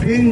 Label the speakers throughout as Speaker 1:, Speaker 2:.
Speaker 1: 3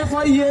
Speaker 1: FIA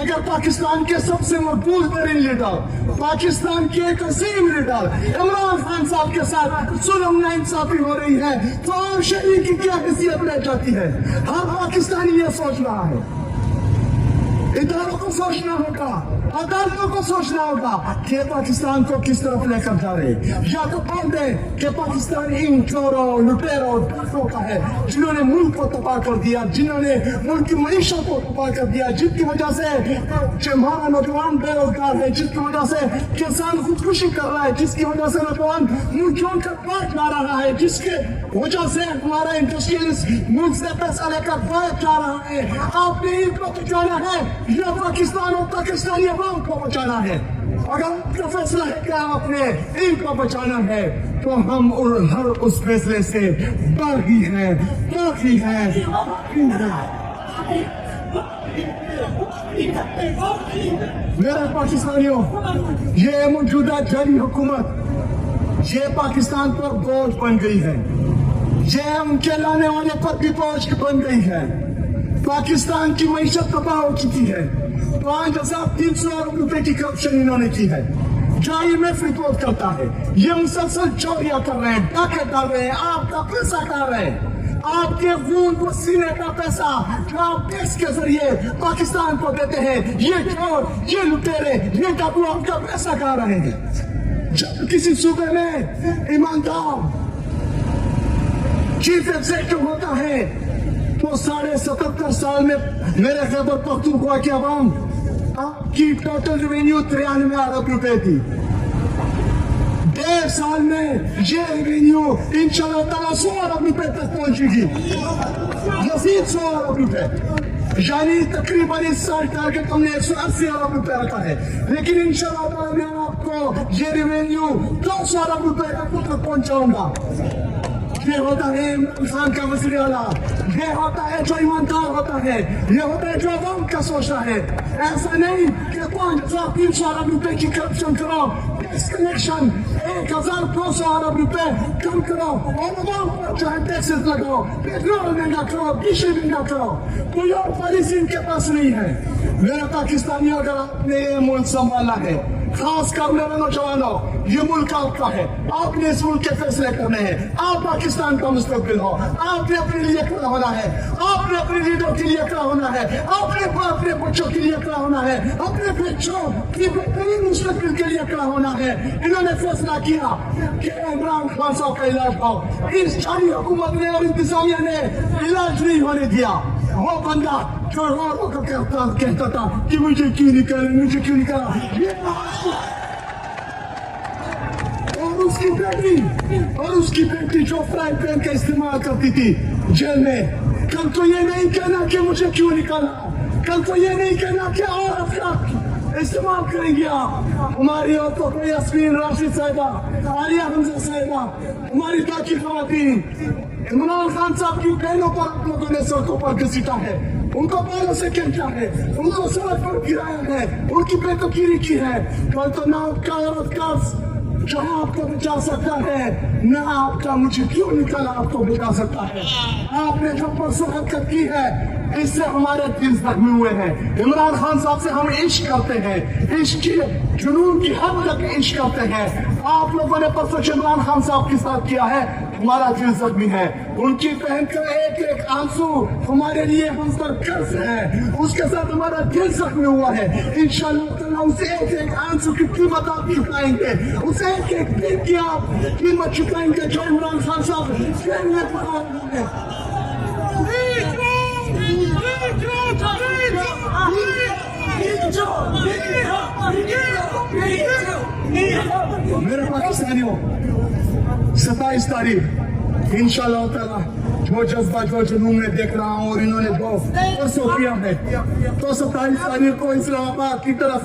Speaker 1: اگر پاکستان کے سب سے مقبول ترین لیڈر، پاکستان کے ایک عظیم لیڈر عمران خان صاحب کے ساتھ ظلم ناانصافی ہو رہی ہے تو عام شہری کی کیا حیثیت رہ جاتی ہے؟ ہر پاکستانی یہ سوچ رہا ہے، اداروں کو سوچنا ہوگا، عدالتوں کو سوچنا ہوگا کہ پاکستان کو کس طرف لے کر جا رہے ہیں۔ یا تو بول دیں کہ پاکستان ان چوروں، لٹیروں، ڈاکوں کا ہے جنہوں نے ملک کو تباہ کر دیا، جنہوں نے ملک کی معیشت کو تباہ کر دیا، جن کی وجہ سے ہمارا نوجوان بے روزگار ہے، جس کی وجہ سے کسان خودکشی کر رہا ہے، جس کی وجہ سے نوجوان ملکوں کا پاٹ جا رہا ہے، جس کی وجہ سے ہمارا انڈسٹریلسٹ ملک سے پیسہ لے کر باہر جا رہا ہے۔ آپ نے ان کو بچانا ہے یا پاکستان اور پاکستانی عوام کو بچانا ہے؟ اگر آپ کا فیصلہ ہے کہ آپ نے ان کو بچانا ہے تو ہم ہر اس فیصلے سے باغی ہیں، باغی ہیں۔ میرے پاکستانیوں، یہ موجودہ جاری حکومت یہ پاکستان پر بوجھ بن گئی ہے، یہ ان کے لانے والے پر بھی بوجھ بن گئی ہے۔ پاکستان کی معیشت تباہ ہو چکی ہے، 5300 روپے کی کرپشن انہوں نے کی ہے، جائی میں رپورٹ کرتا ہے، یہ مسلسل چوریاں کر رہے ہیں، ڈاکے ڈال رہے ہیں، آپ کا پیسہ کھا رہے ہیں، آپ کے خون پسینے کا پیسہ جو آپ ٹیکس کے ذریعے پاکستان کو دیتے ہیں، یہ چور، یہ لٹیرے، یہ ڈاکو آپ کا پیسہ کھا رہے ہیں۔ جب کسی صوبے میں ایماندار چیف ایگزیکٹو ہوتا ہے تو 77 سال میں میرے خیبر پختونخوا کی عوام آپ کی ٹوٹل ریونیو 93 ارب روپے تھی، 1.5 سال میں یہ ریونیو انشاءاللہ تعالیٰ 100 ارب روپے تک پہنچے گی، مزید 100 ارب روپے، یعنی تقریباً اس سال ٹارگٹ ہم نے 180 ارب روپے رکھا ہے، لیکن انشاءاللہ تعالیٰ میں آپ کو یہ ریونیو 200 ارب روپے تک پہنچاؤں گا۔ یہ ہوتا ہے عمران خان کا وزیر اعلیٰ، یہ ہوتا ہے جو ایماندار ہوتا ہے، یہ ہوتا ہے جو عوام کا سوچتا ہے۔ ایسا نہیں کہ 5300 ارب روپے کی کرپشن کرو، ٹیکس کلیکشن 1200 ارب روپے کم کرو اور عوام پر جو ہے ٹیکسز لگاؤ، پیٹرول مہنگا کرو، ڈیزل مہنگا کرو، کوئی اور پالیسی ان کے پاس نہیں ہے۔ میرے پاکستانیوں، اگر آپ نے یہ ملک سنبھالنا ہے، خاص کر میرے نوجوانوں، یہ ملک آپ کا ہے، آپ نے اس ملک کے فیصلے کرنے ہیں، آپ پاکستان کا مستقبل ہو، آپ نے اپنے لیے کھڑا ہونا ہے، آپ نے اپنے لیڈر کے لیے کھڑا ہونا ہے، آپ نے اپنے بچوں کے لیے کھڑا ہونا ہے، اپنے بچوں کی بہترین مستقبل کے لیے کھڑا ہونا ہے۔ انہوں نے فیصلہ کیا کہ عمران خان صاحب کا علاج ہو، اس جاری حکومت نے اور انتظامیہ نے علاج نہیں ہونے دیا۔ وہ بندہ جو رو رو کر کہتا تھا کہ مجھے کیوں نہیں کرا، مجھے کیوں نہیں کرا، اور اس کی بیٹی جو فرائی پین کا استعمال کرتی تھی جیل میں، کل کو یہ نہیں کہنا کہ مجھے کیوں نکالا، کل کو یہ نہیں کہنا کہ اور افراد استعمال کریں گے۔ آپ ہماری عورتوں کو یاسمین راشد صاحبہ، عالیہ حمزہ صاحبہ، ہماری باقی خواتین، عمران خان صاحب کی بہنوں پر آپ لوگوں نے سڑکوں پر گھسیٹا ہے، ان کو بالوں سے کھینچا ہے، ان کو سڑک پر گرایا ہے، ان کی بے دخلی کی ہے۔ کل تو نہ آپ کا عورت کا جہاں آپ کو بچا سکتا ہے، نہ آپ کا مجھے کیوں نکالا آپ کو بچا سکتا ہے۔ آپ نے جو پرسوں حرکت کی ہے، اس سے ہمارے دل زخمی ہوئے ہیں۔ عمران خان صاحب سے ہم عشق کرتے ہیں، عشق کی جنون کی حد تک عشق کرتے ہیں۔ آپ لوگوں نے پرسوں عمران خان صاحب کے ساتھ کیا ہے، ہمارا دل زخمی ہے۔ ان کی بہن کا ایک ایک آنسو ہمارے لیے ہم پر قرض ہے، اس کے ساتھ ہمارا دل زخمی ہوا ہے۔ انشاءاللہ تعالیٰ اسے ایک ایک آنسو کی قیمت آپ چکائیں گے، اسے ایک ایک دن کی آپ قیمت چکائیں گے جو عمران خان صاحب جیل میں پڑا ہے۔ میرے پاکستانیوں، 27 تاریخ انشاءاللہ تعالیٰ جو جذبہ جو جنون میں دیکھ رہا ہوں اور انہوں نے جو پرسوں کیا ہے، تو 27 تاریخ کو اسلام آباد کی طرف